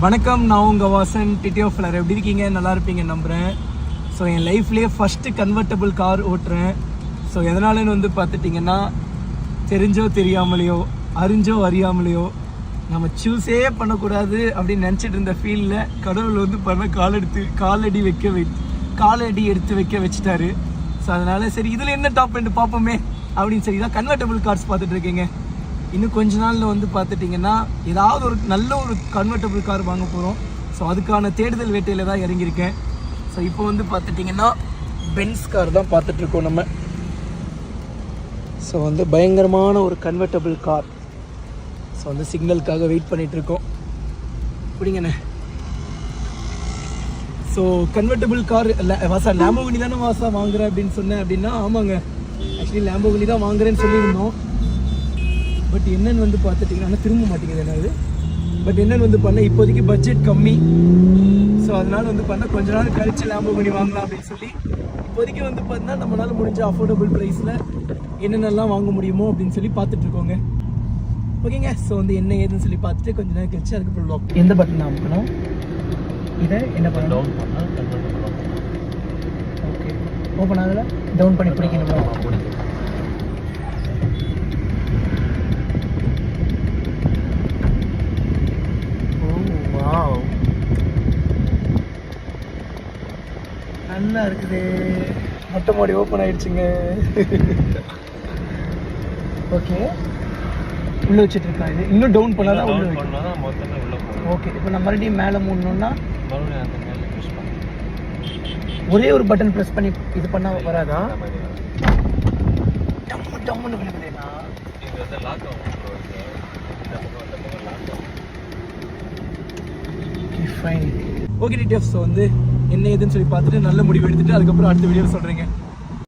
வணக்கம், நான் உங்கள் வாசன் டிடி ஆஃப் ஃப்ளர். எப்படி இருக்கீங்க? நல்லா இருப்பீங்க நம்புகிறேன். ஸோ என் லைஃப்லேயே ஃபஸ்ட்டு கன்வெர்ட்டபிள் கார் ஓட்டுறேன். ஸோ எதனாலன்னு வந்து பார்த்துட்டிங்கன்னா, தெரிஞ்சோ தெரியாமலையோ அறிஞ்சோ அறியாமலையோ நம்ம சூஸே பண்ணக்கூடாது அப்படின்னு நினச்சிட்டு இருந்த ஃபீல்டில் கடவுள் வந்து பண்ண காலடி எடுத்து வைக்க வச்சுட்டாரு. ஸோ அதனால் சரி இதில் என்ன டாப் பண்ணிட்டு பார்ப்போமே அப்படின்னு சொல்லி தான் கன்வெர்ட்டபிள் கார்ஸ் பார்த்துட்ருக்கீங்க. இன்னும் கொஞ்ச நாளில் வந்து பார்த்துட்டிங்கன்னா ஏதாவது ஒரு நல்ல ஒரு கன்வெர்ட்டபிள் கார் வாங்க போகிறோம். ஸோ அதுக்கான தேடுதல் வேட்டையில் தான் இறங்கியிருக்கேன். ஸோ இப்போ வந்து பார்த்துட்டிங்கன்னா பென்ஸ் கார் தான் பார்த்துட்ருக்கோம் நம்ம. ஸோ வந்து பயங்கரமான ஒரு கன்வெர்ட்டபிள் கார். ஸோ வந்து சிக்னலுக்காக வெயிட் பண்ணிகிட்ருக்கோம். பிடிங்கண்ணே. ஸோ கன்வெர்ட்டபிள் கார் வாசா லேம்போகினி தானே வாசா வாங்குறேன் அப்படின்னு சொன்னேன். அப்படின்னா ஆமாங்க, ஆக்சுவலி லேம்போகினி தான் வாங்குறேன்னு சொல்லியிருந்தோம். பட் என்னென்னு வந்து பார்த்துட்டிங்கன்னா திரும்ப மாட்டேங்குது என்னது. பட் என்னென்னு வந்து பண்ண இப்போதைக்கு பட்ஜெட் கம்மி. ஸோ அதனால் வந்து பண்ண கொஞ்ச நாள் கழிச்சு லேம்போகினி வாங்கலாம் அப்படின்னு சொல்லி இப்போதைக்கு வந்து பார்த்தீங்கன்னா நம்மளால் முடிஞ்ச அஃபோர்டபுள் ப்ரைஸில் என்னென்னலாம் வாங்க முடியுமோ அப்படின்னு சொல்லி பார்த்துட்ருக்கோங்க. ஓகேங்க. ஸோ வந்து என்ன ஏதுன்னு சொல்லி பார்த்துட்டு கொஞ்சம் நேரம் கழிச்சு அதுக்கப்புறம் லாக். எந்த பட்டன் அமுக்கணும்? இதை என்ன பண்ணணும்? ஓகே, ஓப்பன் ஆகலை. டவுன் பண்ணி பிடிக்கணுமா? நல்லா இருக்குது. மொட்டை மாடி ஓப்பன் ஆயிடுச்சுங்க. ஓகே, உள்ளே வச்சுட்டு இருக்கா. இது இன்னும் டவுன் பண்ணாதான் உள்ள வைக்கணும். ஓகே, இப்போ நம்ம மறுபடியும் மேலே மூடணும்னா ஒரே ஒரு பட்டன் ப்ரெஸ் பண்ணி இது பண்ணால் வராதா? டம்முன்னு விழுகுதுண்ணா. ஃபைன். Okay TTF. ஸோ வந்து என்ன ஏதுன்னு சொல்லி பார்த்துட்டு நல்ல முடிவு எடுத்துட்டு அதுக்கப்புறம் அடுத்த வீடியோவில் சொல்கிறேங்க.